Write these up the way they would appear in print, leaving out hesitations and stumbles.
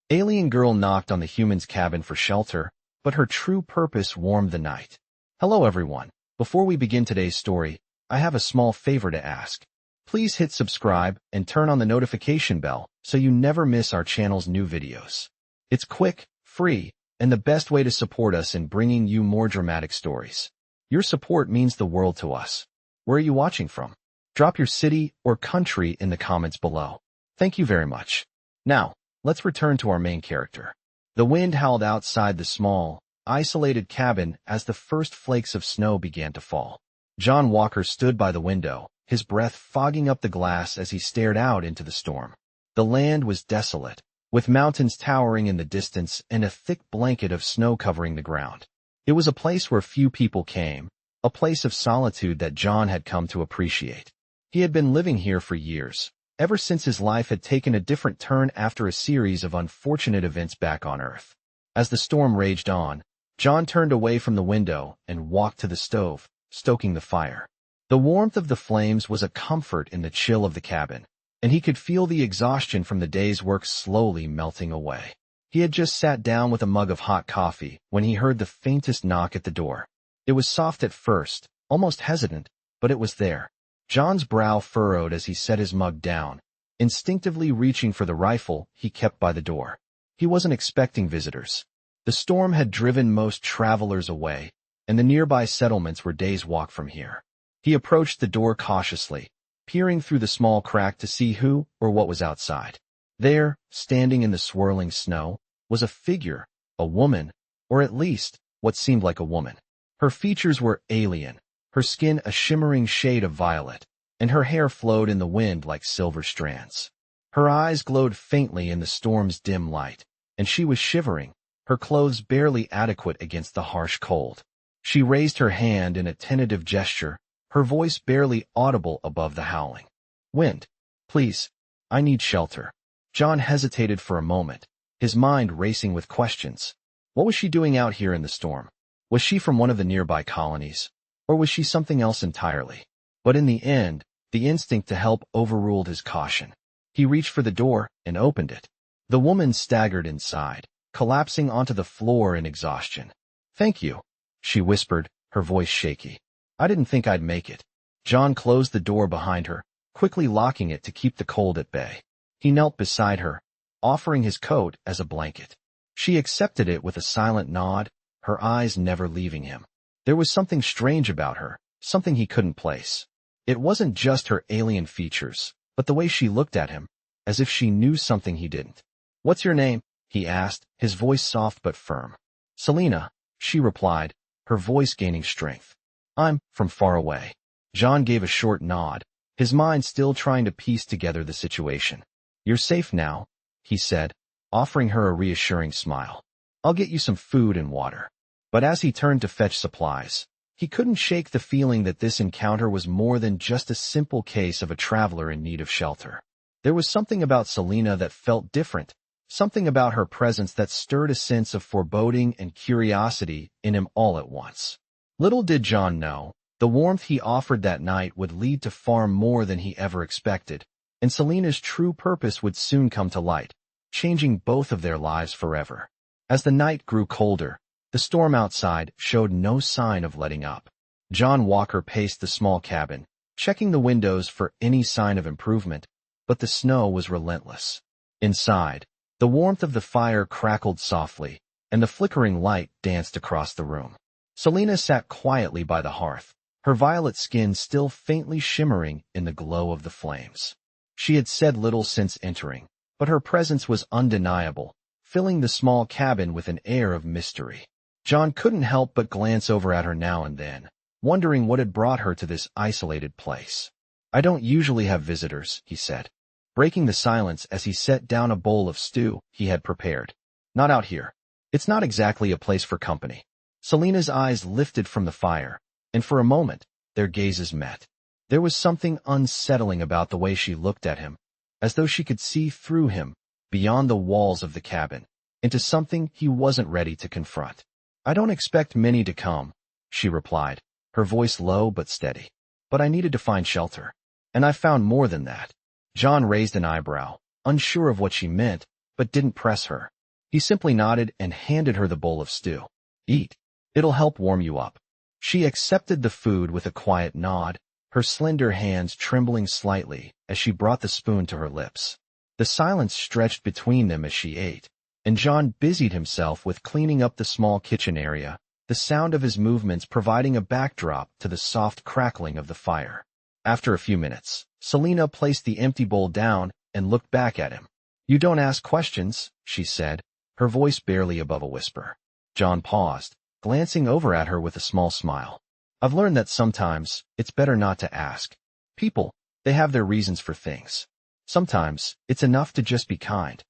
Alien girl knocked on the human's cabin for shelter, but her true purpose warmed the night. Hello everyone. Before we begin today's story, I have a small favor to ask. Please hit subscribe and turn on the notification bell so you never miss our channel's new videos. It's quick, free, and the best way to support us in bringing you more dramatic stories. Your support means the world to us. Where are you watching from? Drop your city or country in the comments below. Thank you very much. Now, let's return to our main character. The wind howled outside the small, isolated cabin as the first flakes of snow began to fall. John Walker stood by the window, his breath fogging up the glass as he stared out into the storm. The land was desolate, with mountains towering in the distance and a thick blanket of snow covering the ground. It was a place where few people came, a place of solitude that John had come to appreciate. He had been living here for years, ever since his life had taken a different turn after a series of unfortunate events back on Earth. As the storm raged on, John turned away from the window and walked to the stove, stoking the fire. The warmth of the flames was a comfort in the chill of the cabin, and he could feel the exhaustion from the day's work slowly melting away. He had just sat down with a mug of hot coffee when he heard the faintest knock at the door. It was soft at first, almost hesitant, but it was there. John's brow furrowed as he set his mug down, instinctively reaching for the rifle he kept by the door. He wasn't expecting visitors. The storm had driven most travelers away, and the nearby settlements were days' walk from here. He approached the door cautiously, peering through the small crack to see who or what was outside. There, standing in the swirling snow, was a figure, a woman, or at least what seemed like a woman. Her features were alien, her skin a shimmering shade of violet, and her hair flowed in the wind like silver strands. Her eyes glowed faintly in the storm's dim light, and she was shivering, her clothes barely adequate against the harsh cold. She raised her hand in a tentative gesture, her voice barely audible above the howling. "Wind, please, I need shelter." John hesitated for a moment, his mind racing with questions. What was she doing out here in the storm? Was she from one of the nearby colonies? Or was she something else entirely? But in the end, the instinct to help overruled his caution. He reached for the door and opened it. The woman staggered inside, collapsing onto the floor in exhaustion. "Thank you," she whispered, her voice shaky. "I didn't think I'd make it." John closed the door behind her, quickly locking it to keep the cold at bay. He knelt beside her, offering his coat as a blanket. She accepted it with a silent nod, her eyes never leaving him. There was something strange about her, something he couldn't place. It wasn't just her alien features, but the way she looked at him, as if she knew something he didn't. "What's your name?" he asked, his voice soft but firm. "Selena," she replied, her voice gaining strength. "I'm from far away." John gave a short nod, his mind still trying to piece together the situation. "You're safe now," he said, offering her a reassuring smile. "I'll get you some food and water." But as he turned to fetch supplies, he couldn't shake the feeling that this encounter was more than just a simple case of a traveler in need of shelter. There was something about Selena that felt different, something about her presence that stirred a sense of foreboding and curiosity in him all at once. Little did John know, the warmth he offered that night would lead to far more than he ever expected, and Selena's true purpose would soon come to light, changing both of their lives forever. As the night grew colder, the storm outside showed no sign of letting up. John Walker paced the small cabin, checking the windows for any sign of improvement, but the snow was relentless. Inside, the warmth of the fire crackled softly, and the flickering light danced across the room. Selena sat quietly by the hearth, her violet skin still faintly shimmering in the glow of the flames. She had said little since entering, but her presence was undeniable, filling the small cabin with an air of mystery. John couldn't help but glance over at her now and then, wondering what had brought her to this isolated place. "I don't usually have visitors," he said, breaking the silence as he set down a bowl of stew he had prepared. "Not out here. It's not exactly a place for company." Selena's eyes lifted from the fire, and for a moment, their gazes met. There was something unsettling about the way she looked at him, as though she could see through him, beyond the walls of the cabin, into something he wasn't ready to confront. "I don't expect many to come," she replied, her voice low but steady. "But I needed to find shelter. And I found more than that." John raised an eyebrow, unsure of what she meant, but didn't press her. He simply nodded and handed her the bowl of stew. Eat. It'll help warm you up. She accepted the food with a quiet nod, her slender hands trembling slightly as she brought the spoon to her lips. The silence stretched between them as she ate, and John busied himself with cleaning up the small kitchen area, the sound of his movements providing a backdrop to the soft crackling of the fire. After a few minutes, Selena placed the empty bowl down and looked back at him. "You don't ask questions," she said, her voice barely above a whisper. John paused, glancing over at her with a small smile. "I've learned that sometimes it's better not to ask. People, they have their reasons for things. Sometimes it's enough to just be kind."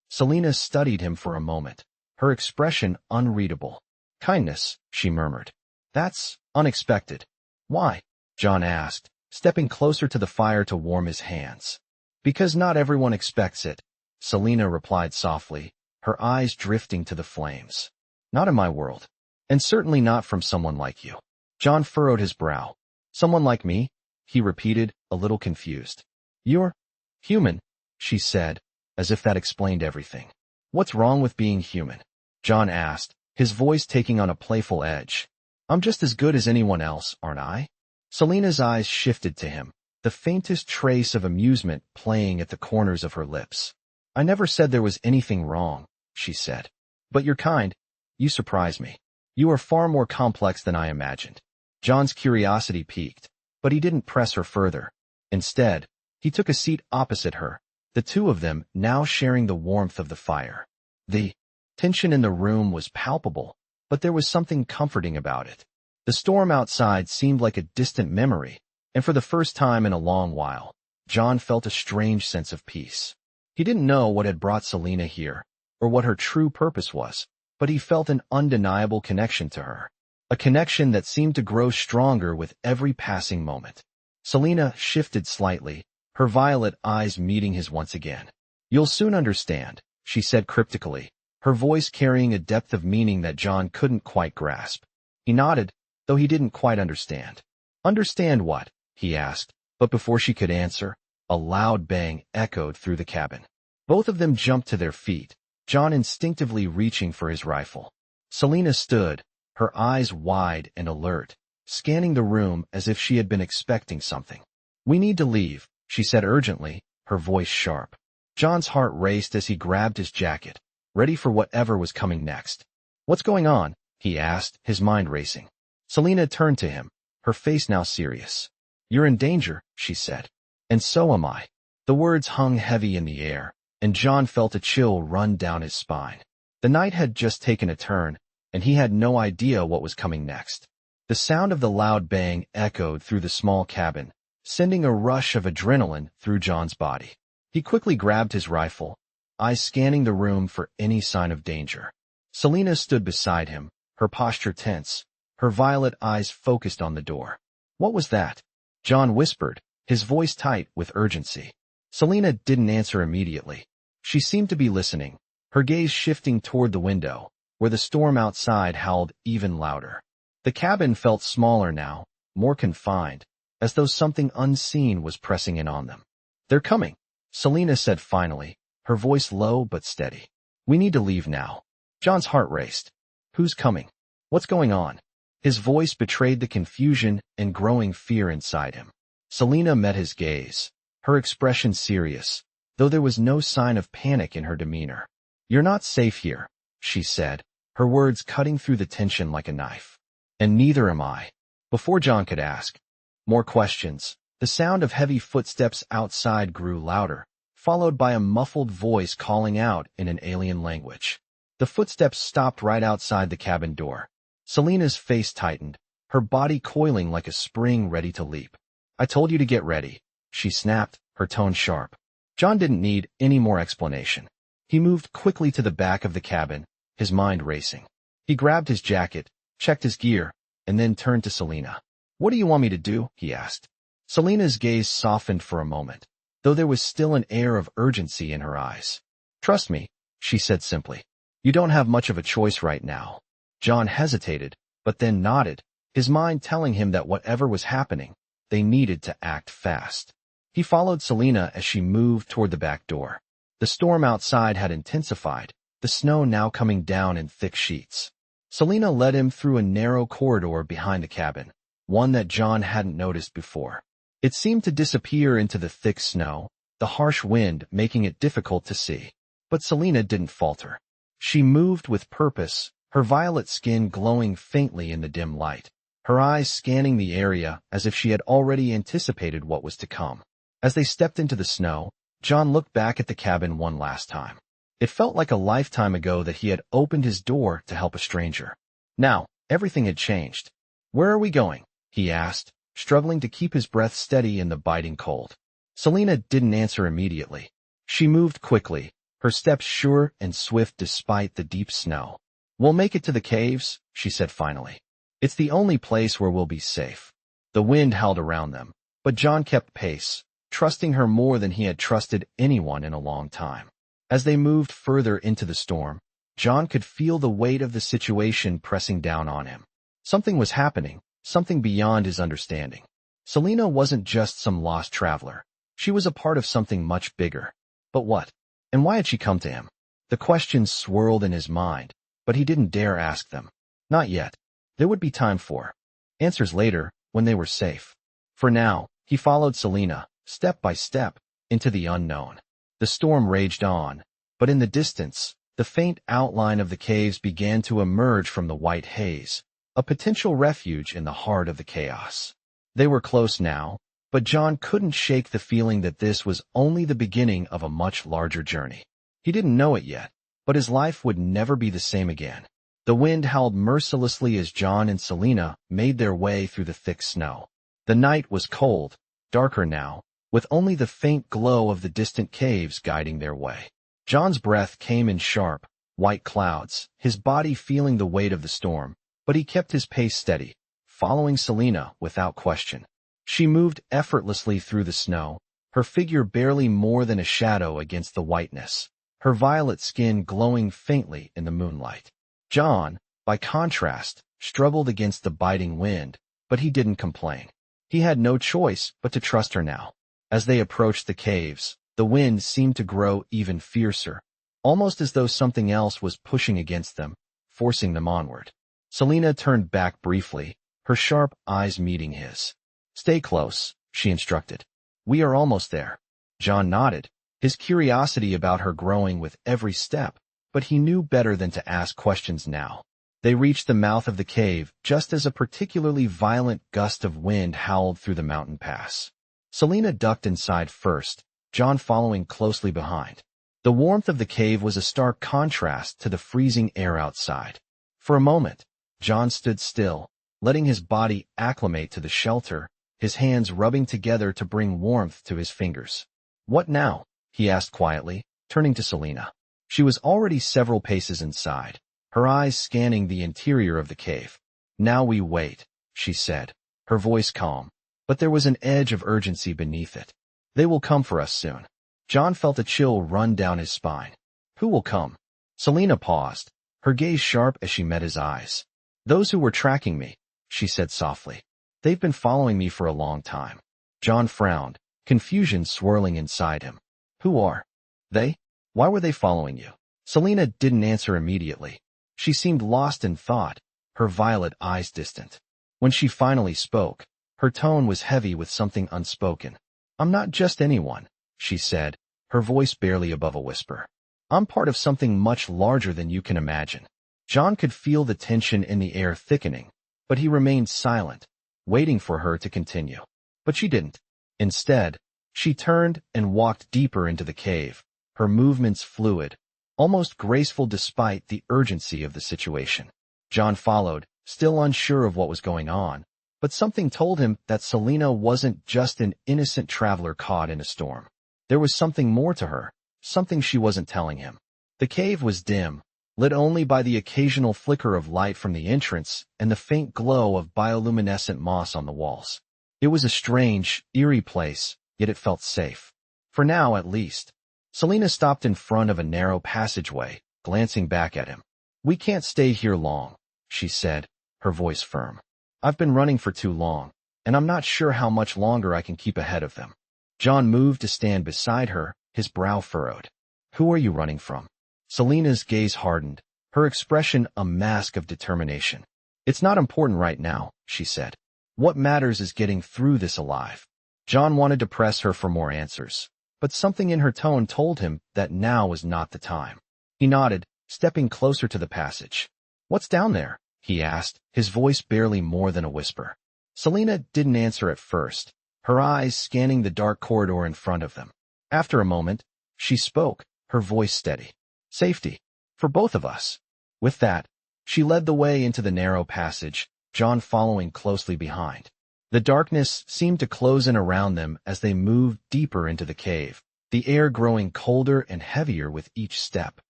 Selena studied him for a moment, her expression unreadable. "Kindness," she murmured. "That's unexpected." "Why?" John asked, stepping closer to the fire to warm his hands. "Because not everyone expects it," Selena replied softly, her eyes drifting to the flames. "Not in my world. And certainly not from someone like you." John furrowed his brow. "Someone like me?" he repeated, a little confused. "You're human," she said, as if that explained everything. "What's wrong with being human?" John asked, his voice taking on a playful edge. "I'm just as good as anyone else, aren't I?" Selena's eyes shifted to him, the faintest trace of amusement playing at the corners of her lips. "I never said there was anything wrong," she said. "But you're kind. You surprise me. You are far more complex than I imagined." John's curiosity piqued, but he didn't press her further. Instead, he took a seat opposite her, the two of them now sharing the warmth of the fire. The tension in the room was palpable, but there was something comforting about it. The storm outside seemed like a distant memory, and for the first time in a long while, John felt a strange sense of peace. He didn't know what had brought Selena here, or what her true purpose was, but he felt an undeniable connection to her, a connection that seemed to grow stronger with every passing moment. Selena shifted slightly, her violet eyes meeting his once again. "You'll soon understand," she said cryptically, her voice carrying a depth of meaning that John couldn't quite grasp. He nodded, though he didn't quite understand. "Understand what?" he asked, but before she could answer, a loud bang echoed through the cabin. Both of them jumped to their feet, John instinctively reaching for his rifle. Selena stood, her eyes wide and alert, scanning the room as if she had been expecting something. "We need to leave," she said urgently, her voice sharp. John's heart raced as he grabbed his jacket, ready for whatever was coming next. "What's going on?" he asked, his mind racing. Selena turned to him, her face now serious. "You're in danger," she said. "And so am I." The words hung heavy in the air, and John felt a chill run down his spine. The night had just taken a turn, and he had no idea what was coming next. The sound of the loud bang echoed through the small cabin, sending a rush of adrenaline through John's body. He quickly grabbed his rifle, eyes scanning the room for any sign of danger. Selena stood beside him, her posture tense, her violet eyes focused on the door. "What was that?" John whispered, his voice tight with urgency. Selena didn't answer immediately. She seemed to be listening, her gaze shifting toward the window, where the storm outside howled even louder. The cabin felt smaller now, more confined, as though something unseen was pressing in on them. "They're coming," Selena said finally, her voice low but steady. "We need to leave now." John's heart raced. "Who's coming? What's going on?" His voice betrayed the confusion and growing fear inside him. Selena met his gaze, her expression serious, though there was no sign of panic in her demeanor. "You're not safe here," she said, her words cutting through the tension like a knife. "And neither am I." Before John could ask more questions, the sound of heavy footsteps outside grew louder, followed by a muffled voice calling out in an alien language. The footsteps stopped right outside the cabin door. Selena's face tightened, her body coiling like a spring ready to leap. "I told you to get ready," she snapped, her tone sharp. John didn't need any more explanation. He moved quickly to the back of the cabin, his mind racing. He grabbed his jacket, checked his gear, and then turned to Selena. "What do you want me to do?" he asked. Selena's gaze softened for a moment, though there was still an air of urgency in her eyes. "Trust me," she said simply. "You don't have much of a choice right now." John hesitated, but then nodded, his mind telling him that whatever was happening, they needed to act fast. He followed Selena as she moved toward the back door. The storm outside had intensified, the snow now coming down in thick sheets. Selena led him through a narrow corridor behind the cabin, one that John hadn't noticed before. It seemed to disappear into the thick snow, the harsh wind making it difficult to see. But Selena didn't falter. She moved with purpose, her violet skin glowing faintly in the dim light, her eyes scanning the area as if she had already anticipated what was to come. As they stepped into the snow, John looked back at the cabin one last time. It felt like a lifetime ago that he had opened his door to help a stranger. Now, everything had changed. "Where are we going?" he asked, struggling to keep his breath steady in the biting cold. Selena didn't answer immediately. She moved quickly, her steps sure and swift despite the deep snow. "We'll make it to the caves," she said finally. "It's the only place where we'll be safe." The wind howled around them, but John kept pace, trusting her more than he had trusted anyone in a long time. As they moved further into the storm, John could feel the weight of the situation pressing down on him. Something was happening, something beyond his understanding. Selena wasn't just some lost traveler. She was a part of something much bigger. But what? And why had she come to him? The questions swirled in his mind, but he didn't dare ask them. Not yet. There would be time for answers later, when they were safe. For now, he followed Selena, step by step, into the unknown. The storm raged on, but in the distance, the faint outline of the caves began to emerge from the white haze, a potential refuge in the heart of the chaos. They were close now, but John couldn't shake the feeling that this was only the beginning of a much larger journey. He didn't know it yet, but his life would never be the same again. The wind howled mercilessly as John and Selena made their way through the thick snow. The night was cold, darker now, with only the faint glow of the distant caves guiding their way. John's breath came in sharp, white clouds, his body feeling the weight of the storm, but he kept his pace steady, following Selena without question. She moved effortlessly through the snow, her figure barely more than a shadow against the whiteness, her violet skin glowing faintly in the moonlight. John, by contrast, struggled against the biting wind, but he didn't complain. He had no choice but to trust her now. As they approached the caves, the wind seemed to grow even fiercer, almost as though something else was pushing against them, forcing them onward. Selena turned back briefly, her sharp eyes meeting his. "Stay close," she instructed. "We are almost there." John nodded, his curiosity about her growing with every step, but he knew better than to ask questions now. They reached the mouth of the cave just as a particularly violent gust of wind howled through the mountain pass. Selena ducked inside first, John following closely behind. The warmth of the cave was a stark contrast to the freezing air outside. For a moment, John stood still, letting his body acclimate to the shelter, his hands rubbing together to bring warmth to his fingers. "What now?" he asked quietly, turning to Selena. She was already several paces inside, her eyes scanning the interior of the cave. "Now we wait," she said, her voice calm, but there was an edge of urgency beneath it. "They will come for us soon." John felt a chill run down his spine. "Who will come?" Selena paused, her gaze sharp as she met his eyes. "Those who were tracking me," she said softly. "They've been following me for a long time." John frowned, confusion swirling inside him. "Who are they? Why were they following you?" Selena didn't answer immediately. She seemed lost in thought, her violet eyes distant. When she finally spoke, her tone was heavy with something unspoken. "I'm not just anyone," she said, her voice barely above a whisper. "I'm part of something much larger than you can imagine." John could feel the tension in the air thickening, but he remained silent, waiting for her to continue. But she didn't. Instead, she turned and walked deeper into the cave, her movements fluid, almost graceful despite the urgency of the situation. John followed, still unsure of what was going on, but something told him that Selena wasn't just an innocent traveler caught in a storm. There was something more to her, something she wasn't telling him. The cave was dim, lit only by the occasional flicker of light from the entrance and the faint glow of bioluminescent moss on the walls. It was a strange, eerie place, yet it felt safe. For now, at least. Selena stopped in front of a narrow passageway, glancing back at him. "We can't stay here long," she said, her voice firm. "I've been running for too long, and I'm not sure how much longer I can keep ahead of them." John moved to stand beside her, his brow furrowed. "Who are you running from?" Selena's gaze hardened, her expression a mask of determination. "It's not important right now," she said. "What matters is getting through this alive." John wanted to press her for more answers, but something in her tone told him that now was not the time. He nodded, stepping closer to the passage. "What's down there?" he asked, his voice barely more than a whisper. Selena didn't answer at first, her eyes scanning the dark corridor in front of them. After a moment, she spoke, her voice steady. "Safety. For both of us." With that, she led the way into the narrow passage, John following closely behind. The darkness seemed to close in around them as they moved deeper into the cave, the air growing colder and heavier with each step.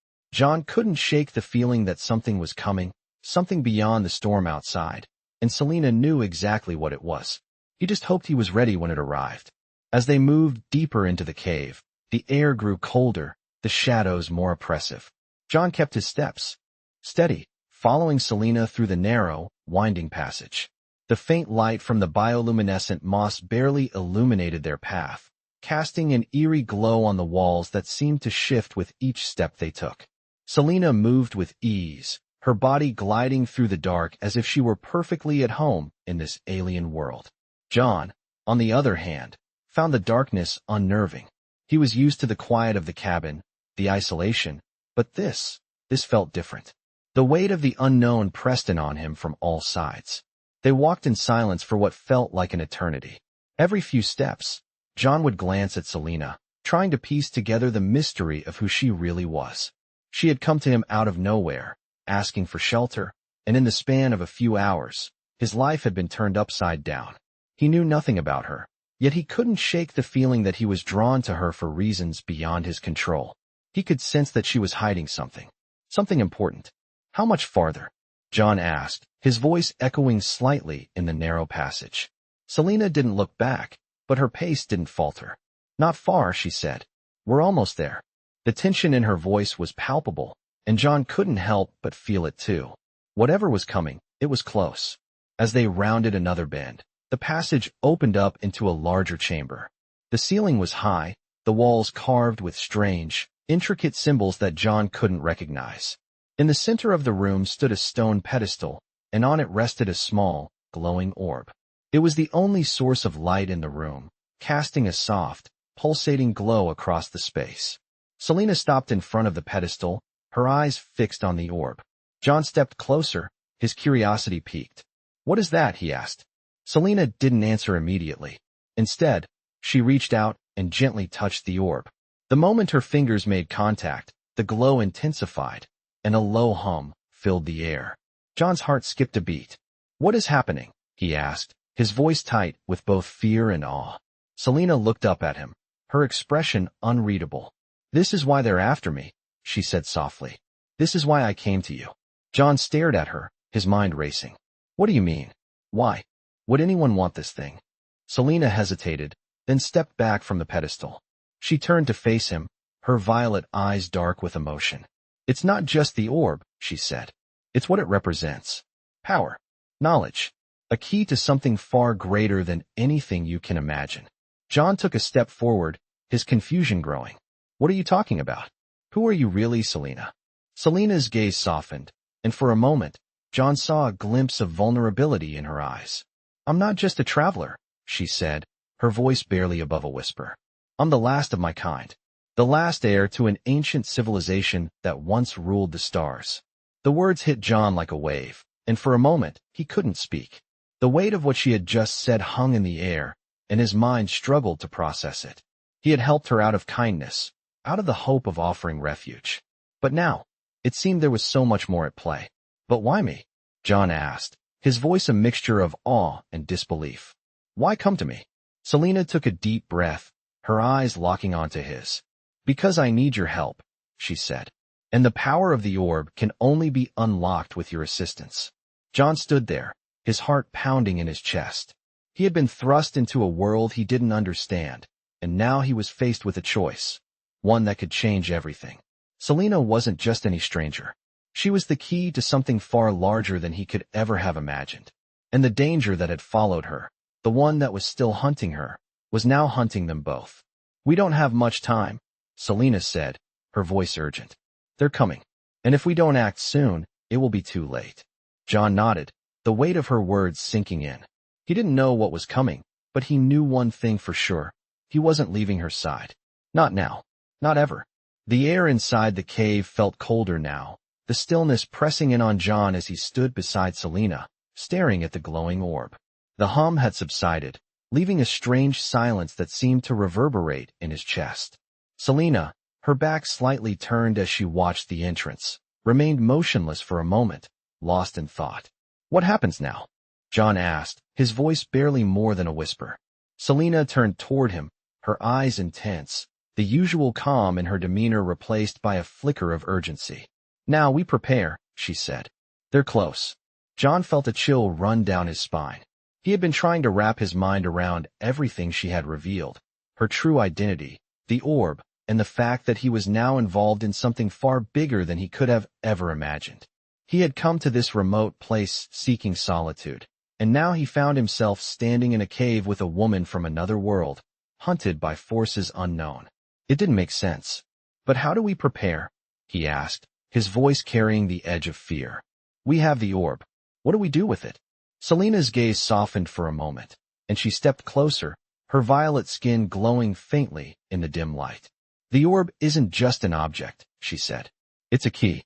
John couldn't shake the feeling that something was coming, something beyond the storm outside, and Selena knew exactly what it was. He just hoped he was ready when it arrived. As they moved deeper into the cave, the air grew colder, the shadows more oppressive. John kept his steps steady, following Selena through the narrow, winding passage. The faint light from the bioluminescent moss barely illuminated their path, casting an eerie glow on the walls that seemed to shift with each step they took. Selena moved with ease, her body gliding through the dark as if she were perfectly at home in this alien world. John, on the other hand, found the darkness unnerving. He was used to the quiet of the cabin, the isolation, but this felt different. The weight of the unknown pressed in on him from all sides. They walked in silence for what felt like an eternity. Every few steps, John would glance at Selena, trying to piece together the mystery of who she really was. She had come to him out of nowhere, asking for shelter, and in the span of a few hours, his life had been turned upside down. He knew nothing about her, yet he couldn't shake the feeling that he was drawn to her for reasons beyond his control. He could sense that she was hiding something important. "How much farther?" John asked, his voice echoing slightly in the narrow passage. Selena didn't look back, but her pace didn't falter. "Not far," she said. "We're almost there." The tension in her voice was palpable, and John couldn't help but feel it too. Whatever was coming, it was close. As they rounded another bend, the passage opened up into a larger chamber. The ceiling was high, the walls carved with strange, intricate symbols that John couldn't recognize. In the center of the room stood a stone pedestal, and on it rested a small, glowing orb. It was the only source of light in the room, casting a soft, pulsating glow across the space. Selena stopped in front of the pedestal, her eyes fixed on the orb. John stepped closer, his curiosity piqued. "What is that?" he asked. Selena didn't answer immediately. Instead, she reached out and gently touched the orb. The moment her fingers made contact, the glow intensified, and a low hum filled the air. John's heart skipped a beat. "What is happening?" he asked, his voice tight with both fear and awe. Selena looked up at him, her expression unreadable. "This is why they're after me," she said softly. "This is why I came to you." John stared at her, his mind racing. "What do you mean? Why? Would anyone want this thing?" Selena hesitated, then stepped back from the pedestal. She turned to face him, her violet eyes dark with emotion. "It's not just the orb," she said. "It's what it represents. Power. Knowledge. A key to something far greater than anything you can imagine." John took a step forward, his confusion growing. "What are you talking about? Who are you really, Selena?" Selena's gaze softened, and for a moment, John saw a glimpse of vulnerability in her eyes. "I'm not just a traveler," she said, her voice barely above a whisper. "I'm the last of my kind. The last heir to an ancient civilization that once ruled the stars." The words hit John like a wave, and for a moment, he couldn't speak. The weight of what she had just said hung in the air, and his mind struggled to process it. He had helped her out of kindness, out of the hope of offering refuge. But now, it seemed there was so much more at play. "But why me?" John asked, his voice a mixture of awe and disbelief. "Why come to me?" Selena took a deep breath, her eyes locking onto his. "Because I need your help," she said. "And the power of the orb can only be unlocked with your assistance." John stood there, his heart pounding in his chest. He had been thrust into a world he didn't understand, and now he was faced with a choice, one that could change everything. Selena wasn't just any stranger. She was the key to something far larger than he could ever have imagined. And the danger that had followed her, the one that was still hunting her, was now hunting them both. "We don't have much time," Selena said, her voice urgent. They're coming. And if we don't act soon, it will be too late. John nodded, the weight of her words sinking in. He didn't know what was coming, but he knew one thing for sure. He wasn't leaving her side. Not now. Not ever. The air inside the cave felt colder now, the stillness pressing in on John as he stood beside Selena, staring at the glowing orb. The hum had subsided, leaving a strange silence that seemed to reverberate in his chest. Selena, her back slightly turned as she watched the entrance, remained motionless for a moment, lost in thought. What happens now? John asked, his voice barely more than a whisper. Selena turned toward him, her eyes intense, the usual calm in her demeanor replaced by a flicker of urgency. Now we prepare, she said. They're close. John felt a chill run down his spine. He had been trying to wrap his mind around everything she had revealed, her true identity, the orb, and the fact that he was now involved in something far bigger than he could have ever imagined. He had come to this remote place seeking solitude, and now he found himself standing in a cave with a woman from another world, hunted by forces unknown. It didn't make sense. But how do we prepare? He asked, his voice carrying the edge of fear. We have the orb. What do we do with it? Selena's gaze softened for a moment, and she stepped closer, her violet skin glowing faintly in the dim light. The orb isn't just an object, she said. It's a key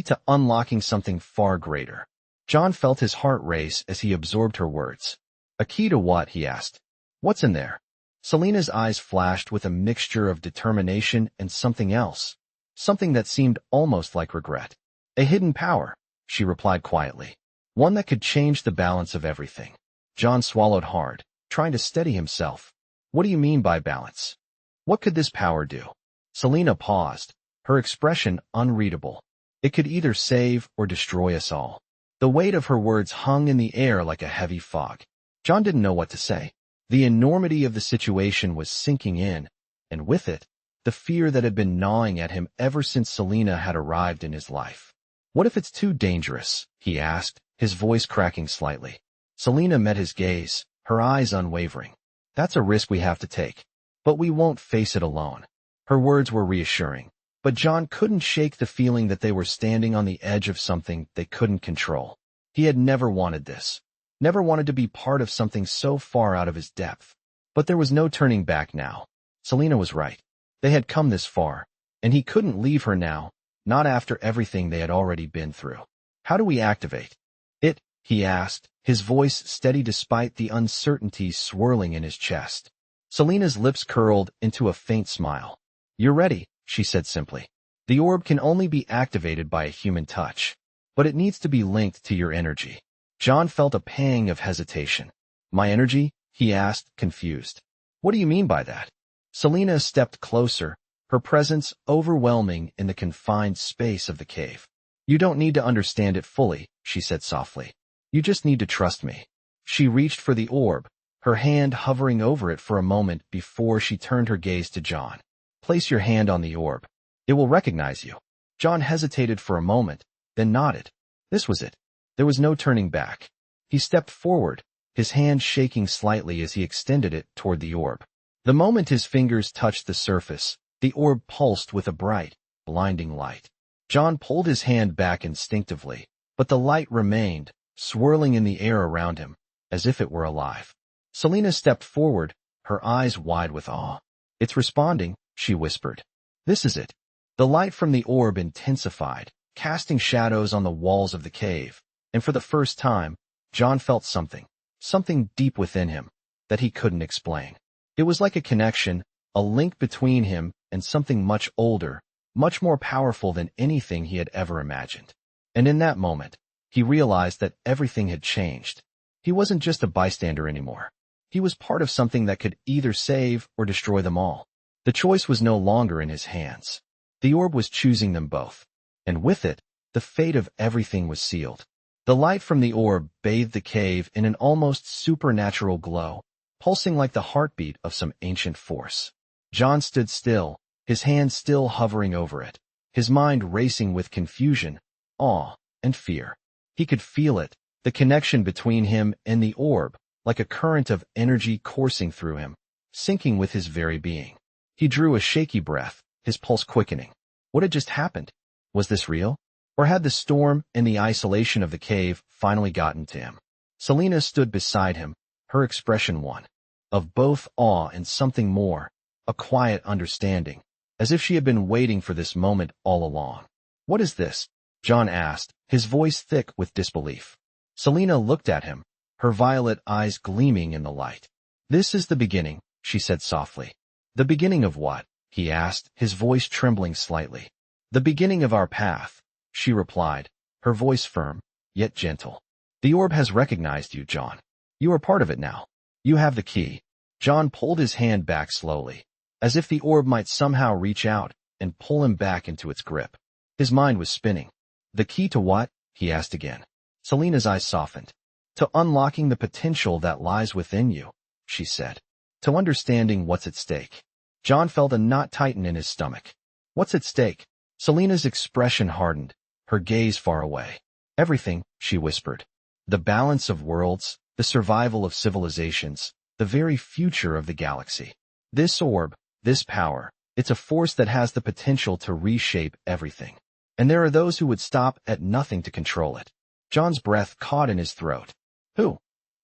to unlocking something far greater. John felt his heart race as he absorbed her words. A key to what? He asked. What's in there? Selena's eyes flashed with a mixture of determination and something else, something that seemed almost like regret. A hidden power, she replied quietly. One that could change the balance of everything. John swallowed hard, trying to steady himself. What do you mean by balance? What could this power do? Selena paused, her expression unreadable. It could either save or destroy us all. The weight of her words hung in the air like a heavy fog. John didn't know what to say. The enormity of the situation was sinking in, and with it, the fear that had been gnawing at him ever since Selena had arrived in his life. What if it's too dangerous? He asked, his voice cracking slightly. Selena met his gaze, her eyes unwavering. That's a risk we have to take. But we won't face it alone. Her words were reassuring, but John couldn't shake the feeling that they were standing on the edge of something they couldn't control. He had never wanted this. Never wanted to be part of something so far out of his depth. But there was no turning back now. Selena was right. They had come this far, and he couldn't leave her now, not after everything they had already been through. How do we activate it? He asked, his voice steady despite the uncertainty swirling in his chest. Selena's lips curled into a faint smile. You're ready, she said simply. The orb can only be activated by a human touch, but it needs to be linked to your energy. John felt a pang of hesitation. My energy? He asked, confused. What do you mean by that? Selena stepped closer, her presence overwhelming in the confined space of the cave. You don't need to understand it fully, she said softly. You just need to trust me. She reached for the orb, her hand hovering over it for a moment before she turned her gaze to John. Place your hand on the orb. It will recognize you. John hesitated for a moment, then nodded. This was it. There was no turning back. He stepped forward, his hand shaking slightly as he extended it toward the orb. The moment his fingers touched the surface, the orb pulsed with a bright, blinding light. John pulled his hand back instinctively, but the light remained, swirling in the air around him, as if it were alive. Selena stepped forward, her eyes wide with awe. It's responding, she whispered. This is it. The light from the orb intensified, casting shadows on the walls of the cave, and for the first time, John felt something deep within him, that he couldn't explain. It was like a connection, a link between him and something much older, much more powerful than anything he had ever imagined. And in that moment, he realized that everything had changed. He wasn't just a bystander anymore. He was part of something that could either save or destroy them all. The choice was no longer in his hands. The orb was choosing them both. And with it, the fate of everything was sealed. The light from the orb bathed the cave in an almost supernatural glow, pulsing like the heartbeat of some ancient force. John stood still, his hand still hovering over it, his mind racing with confusion, awe, and fear. He could feel it, the connection between him and the orb, like a current of energy coursing through him, sinking with his very being. He drew a shaky breath, his pulse quickening. What had just happened? Was this real? Or had the storm and the isolation of the cave finally gotten to him? Selena stood beside him, her expression one of both awe and something more, a quiet understanding, as if she had been waiting for this moment all along. "What is this?" John asked, his voice thick with disbelief. Selena looked at him, her violet eyes gleaming in the light. "This is the beginning," she said softly. "The beginning of what?" he asked, his voice trembling slightly. "The beginning of our path," she replied, her voice firm, yet gentle. "The orb has recognized you, John. You are part of it now. You have the key." John pulled his hand back slowly, as if the orb might somehow reach out and pull him back into its grip. His mind was spinning. "The key to what?" he asked again. Selena's eyes softened. "To unlocking the potential that lies within you," she said. "To understanding what's at stake." John felt a knot tighten in his stomach. "What's at stake?" Selena's expression hardened, her gaze far away. "Everything," she whispered. "The balance of worlds, the survival of civilizations, the very future of the galaxy. This orb, this power, it's a force that has the potential to reshape everything. And there are those who would stop at nothing to control it." John's breath caught in his throat. "Who?"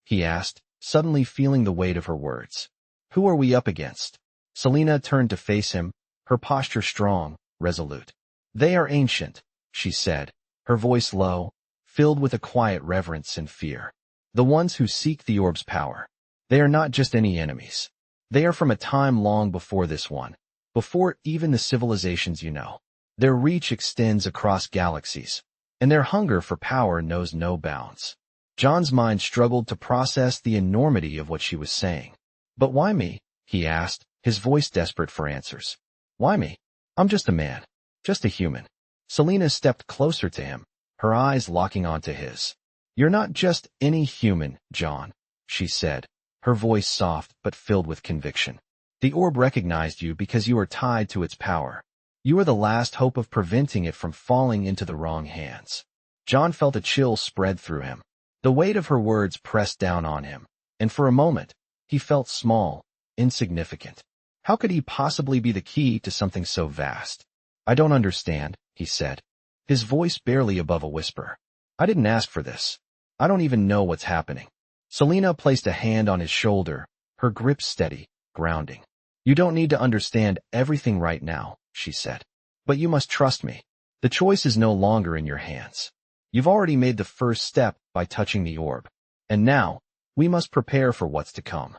he asked, suddenly feeling the weight of her words. "Who are we up against?" Selena turned to face him, her posture strong, resolute. "They are ancient," she said, her voice low, filled with a quiet reverence and fear. "The ones who seek the orb's power. They are not just any enemies. They are from a time long before this one, before even the civilizations you know. Their reach extends across galaxies, and their hunger for power knows no bounds." John's mind struggled to process the enormity of what she was saying. "But why me?" he asked, his voice desperate for answers. "Why me? I'm just a man, just a human." Selena stepped closer to him, her eyes locking onto his. "You're not just any human, John," she said, her voice soft but filled with conviction. "The orb recognized you because you are tied to its power. You are the last hope of preventing it from falling into the wrong hands." John felt a chill spread through him. The weight of her words pressed down on him, and for a moment, he felt small, insignificant. How could he possibly be the key to something so vast? "I don't understand," he said, his voice barely above a whisper. "I didn't ask for this. I don't even know what's happening." Selena placed a hand on his shoulder, her grip steady, grounding. "You don't need to understand everything right now," she said. "But you must trust me. The choice is no longer in your hands. You've already made the first step by touching the orb. And now, we must prepare for what's to come."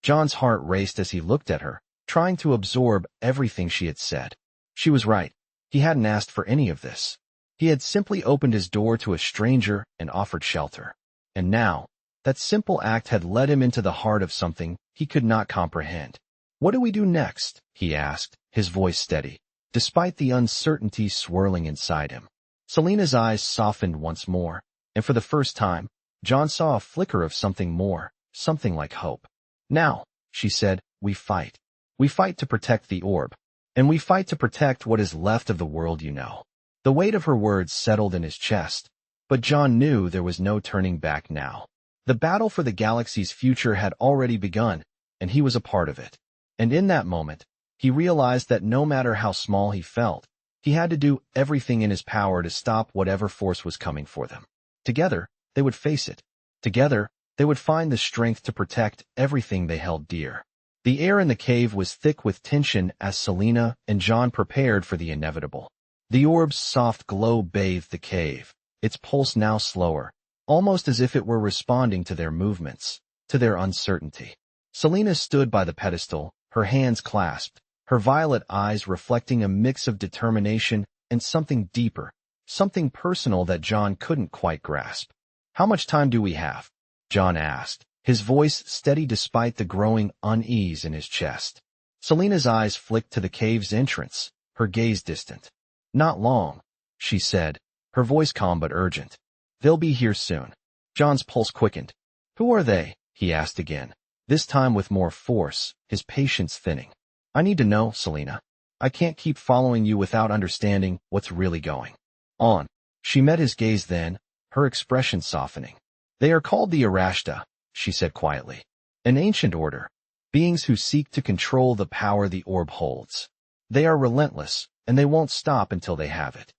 John's heart raced as he looked at her, trying to absorb everything she had said. She was right. He hadn't asked for any of this. He had simply opened his door to a stranger and offered shelter. And now, that simple act had led him into the heart of something he could not comprehend. "What do we do next?" he asked, his voice steady, despite the uncertainty swirling inside him. Selena's eyes softened once more, and for the first time, John saw a flicker of something more, something like hope. "Now," she said, "we fight. We fight to protect the orb. And we fight to protect what is left of the world you know." The weight of her words settled in his chest, but John knew there was no turning back now. The battle for the galaxy's future had already begun, and he was a part of it. And in that moment, he realized that no matter how small he felt, he had to do everything in his power to stop whatever force was coming for them. Together, they would face it. Together, they would find the strength to protect everything they held dear. The air in the cave was thick with tension as Selena and John prepared for the inevitable. The orb's soft glow bathed the cave, its pulse now slower, almost as if it were responding to their movements, to their uncertainty. Selena stood by the pedestal, her hands clasped, her violet eyes reflecting a mix of determination and something deeper, something personal that John couldn't quite grasp. "How much time do we have?" John asked, his voice steady despite the growing unease in his chest. Selena's eyes flicked to the cave's entrance, her gaze distant. "Not long," she said, her voice calm but urgent. "They'll be here soon." John's pulse quickened. "Who are they?" he asked again, this time with more force, his patience thinning. "I need to know, Selena. I can't keep following you without understanding what's really going on." She met his gaze then, her expression softening. "They are called the Arashta," she said quietly. "An ancient order, beings who seek to control the power the orb holds. They are relentless, and they won't stop until they have it.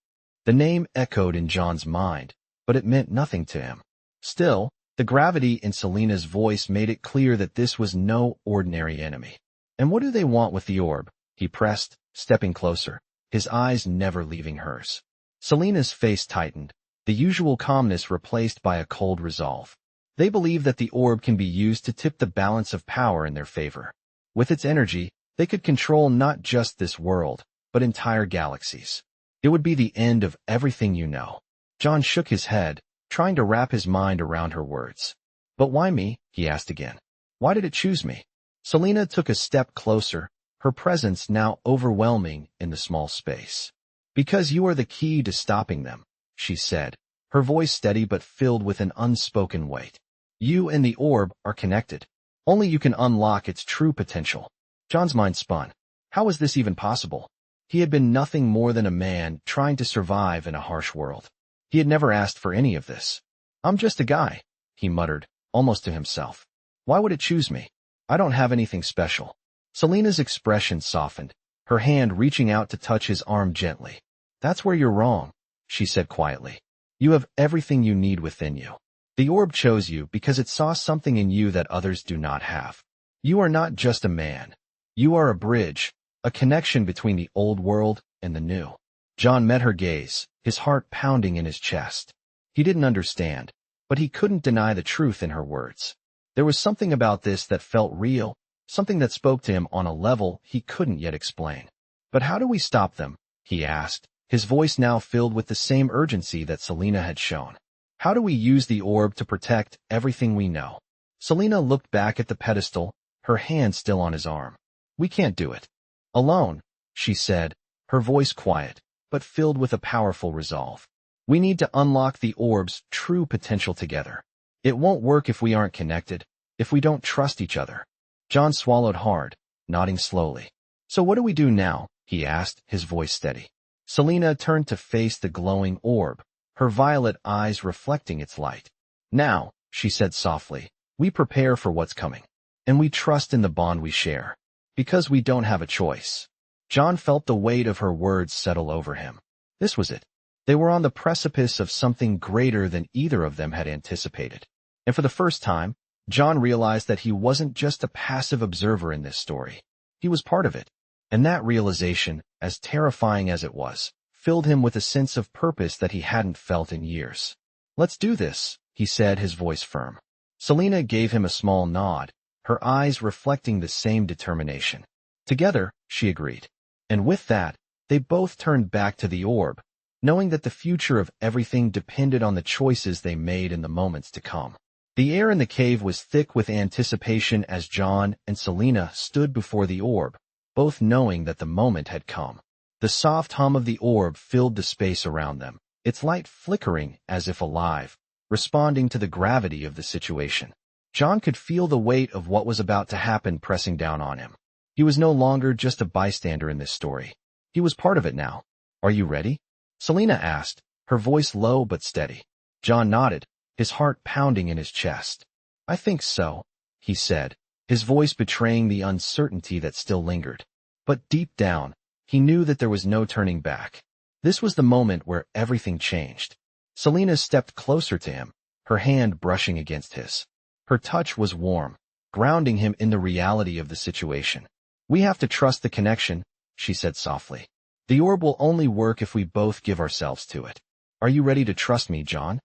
The name echoed in John's mind, but it meant nothing to him. Still, the gravity in Selena's voice made it clear that this was no ordinary enemy. "And what do they want with the orb?" he pressed, stepping closer, his eyes never leaving hers. Selena's face tightened, the usual calmness replaced by a cold resolve. "They believe that the orb can be used to tip the balance of power in their favor. With its energy, they could control not just this world, but entire galaxies. It would be the end of everything you know." John shook his head, trying to wrap his mind around her words. "But why me?" he asked again. "Why did it choose me?" Selena took a step closer, her presence now overwhelming in the small space. "Because you are the key to stopping them," she said, her voice steady but filled with an unspoken weight. "You and the orb are connected. Only you can unlock its true potential." John's mind spun. How was this even possible? He had been nothing more than a man trying to survive in a harsh world. He had never asked for any of this. "I'm just a guy," he muttered, almost to himself. "Why would it choose me? I don't have anything special." Selena's expression softened, her hand reaching out to touch his arm gently. "That's where you're wrong," she said quietly. "You have everything you need within you. The orb chose you because it saw something in you that others do not have. You are not just a man. You are a bridge, a connection between the old world and the new." John met her gaze, his heart pounding in his chest. He didn't understand, but he couldn't deny the truth in her words. There was something about this that felt real, something that spoke to him on a level he couldn't yet explain. "But how do we stop them?" he asked, his voice now filled with the same urgency that Selena had shown. "How do we use the orb to protect everything we know?" Selena looked back at the pedestal, her hand still on his arm. "We can't do it alone," she said, her voice quiet, but filled with a powerful resolve. "We need to unlock the orb's true potential together. It won't work if we aren't connected, if we don't trust each other." John swallowed hard, nodding slowly. "So what do we do now?" he asked, his voice steady. Selena turned to face the glowing orb, her violet eyes reflecting its light. "Now," she said softly, "we prepare for what's coming. And we trust in the bond we share. Because we don't have a choice." John felt the weight of her words settle over him. This was it. They were on the precipice of something greater than either of them had anticipated. And for the first time, John realized that he wasn't just a passive observer in this story. He was part of it. And that realization, as terrifying as it was, filled him with a sense of purpose that he hadn't felt in years. "Let's do this," he said, his voice firm. Selena gave him a small nod, her eyes reflecting the same determination. "Together," she agreed. And with that, they both turned back to the orb, knowing that the future of everything depended on the choices they made in the moments to come. The air in the cave was thick with anticipation as John and Selena stood before the orb, both knowing that the moment had come. The soft hum of the orb filled the space around them, its light flickering as if alive, responding to the gravity of the situation. John could feel the weight of what was about to happen pressing down on him. He was no longer just a bystander in this story. He was part of it now. "Are you ready?" Selena asked, her voice low but steady. John nodded, his heart pounding in his chest. "I think so," he said, his voice betraying the uncertainty that still lingered. But deep down, he knew that there was no turning back. This was the moment where everything changed. Selena stepped closer to him, her hand brushing against his. Her touch was warm, grounding him in the reality of the situation. "We have to trust the connection," she said softly. "The orb will only work if we both give ourselves to it. Are you ready to trust me, John?"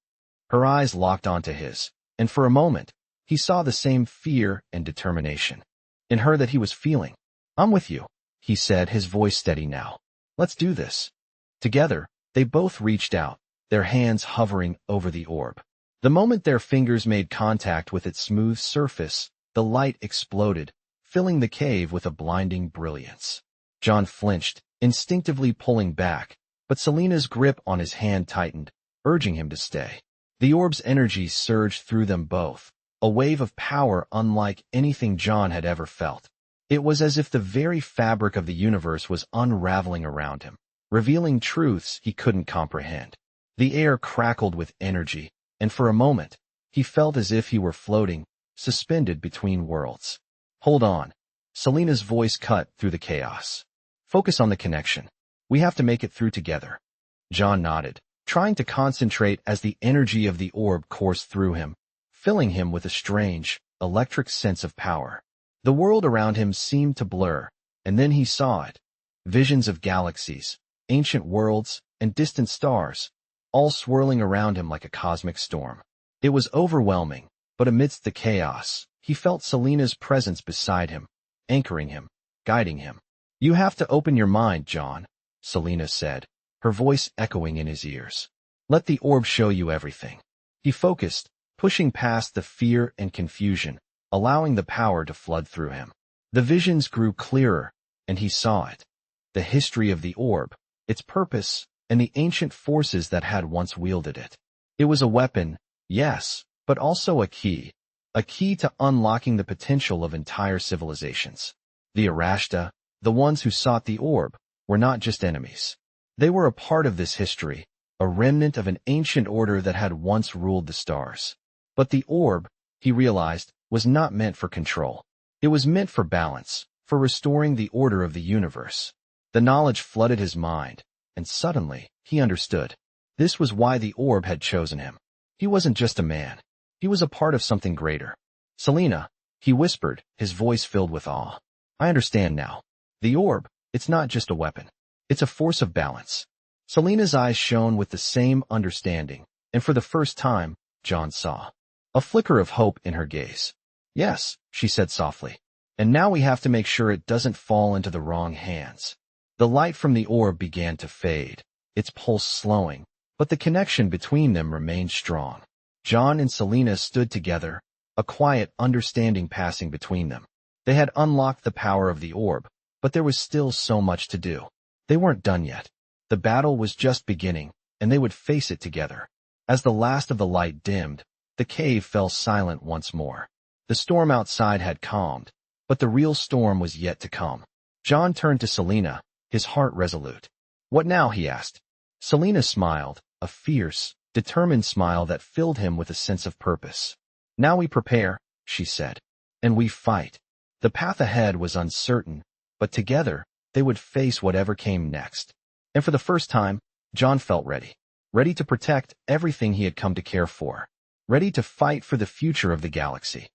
Her eyes locked onto his, and for a moment, he saw the same fear and determination in her that he was feeling. "I'm with you," he said, his voice steady now. "Let's do this." Together, they both reached out, their hands hovering over the orb. The moment their fingers made contact with its smooth surface, the light exploded, filling the cave with a blinding brilliance. John flinched, instinctively pulling back, but Selena's grip on his hand tightened, urging him to stay. The orb's energy surged through them both, a wave of power unlike anything John had ever felt. It was as if the very fabric of the universe was unraveling around him, revealing truths he couldn't comprehend. The air crackled with energy, and for a moment, he felt as if he were floating, suspended between worlds. "Hold on." Selena's voice cut through the chaos. "Focus on the connection. We have to make it through together." John nodded, trying to concentrate as the energy of the orb coursed through him, filling him with a strange, electric sense of power. The world around him seemed to blur, and then he saw it. Visions of galaxies, ancient worlds, and distant stars, all swirling around him like a cosmic storm. It was overwhelming, but amidst the chaos, he felt Selena's presence beside him, anchoring him, guiding him. "You have to open your mind, John," Selena said, her voice echoing in his ears. "Let the orb show you everything." He focused, pushing past the fear and confusion, allowing the power to flood through him. The visions grew clearer, and he saw it. The history of the orb, its purpose, and the ancient forces that had once wielded it. It was a weapon, yes, but also a key to unlocking the potential of entire civilizations. The Arashta, the ones who sought the orb, were not just enemies. They were a part of this history, a remnant of an ancient order that had once ruled the stars. But the orb, he realized, was not meant for control. It was meant for balance, for restoring the order of the universe. The knowledge flooded his mind, and suddenly, he understood. This was why the orb had chosen him. He wasn't just a man. He was a part of something greater. "Selena," he whispered, his voice filled with awe. "I understand now. The orb, it's not just a weapon. It's a force of balance." Selena's eyes shone with the same understanding, and for the first time, John saw a flicker of hope in her gaze. "Yes," she said softly. "And now we have to make sure it doesn't fall into the wrong hands." The light from the orb began to fade, its pulse slowing, but the connection between them remained strong. John and Selena stood together, a quiet understanding passing between them. They had unlocked the power of the orb, but there was still so much to do. They weren't done yet. The battle was just beginning, and they would face it together. As the last of the light dimmed, the cave fell silent once more. The storm outside had calmed, but the real storm was yet to come. John turned to Selena, his heart resolute. "What now?" he asked. Selena smiled, a fierce, determined smile that filled him with a sense of purpose. "Now we prepare," she said, "and we fight." The path ahead was uncertain, but together, they would face whatever came next. And for the first time, John felt ready. Ready to protect everything he had come to care for. Ready to fight for the future of the galaxy.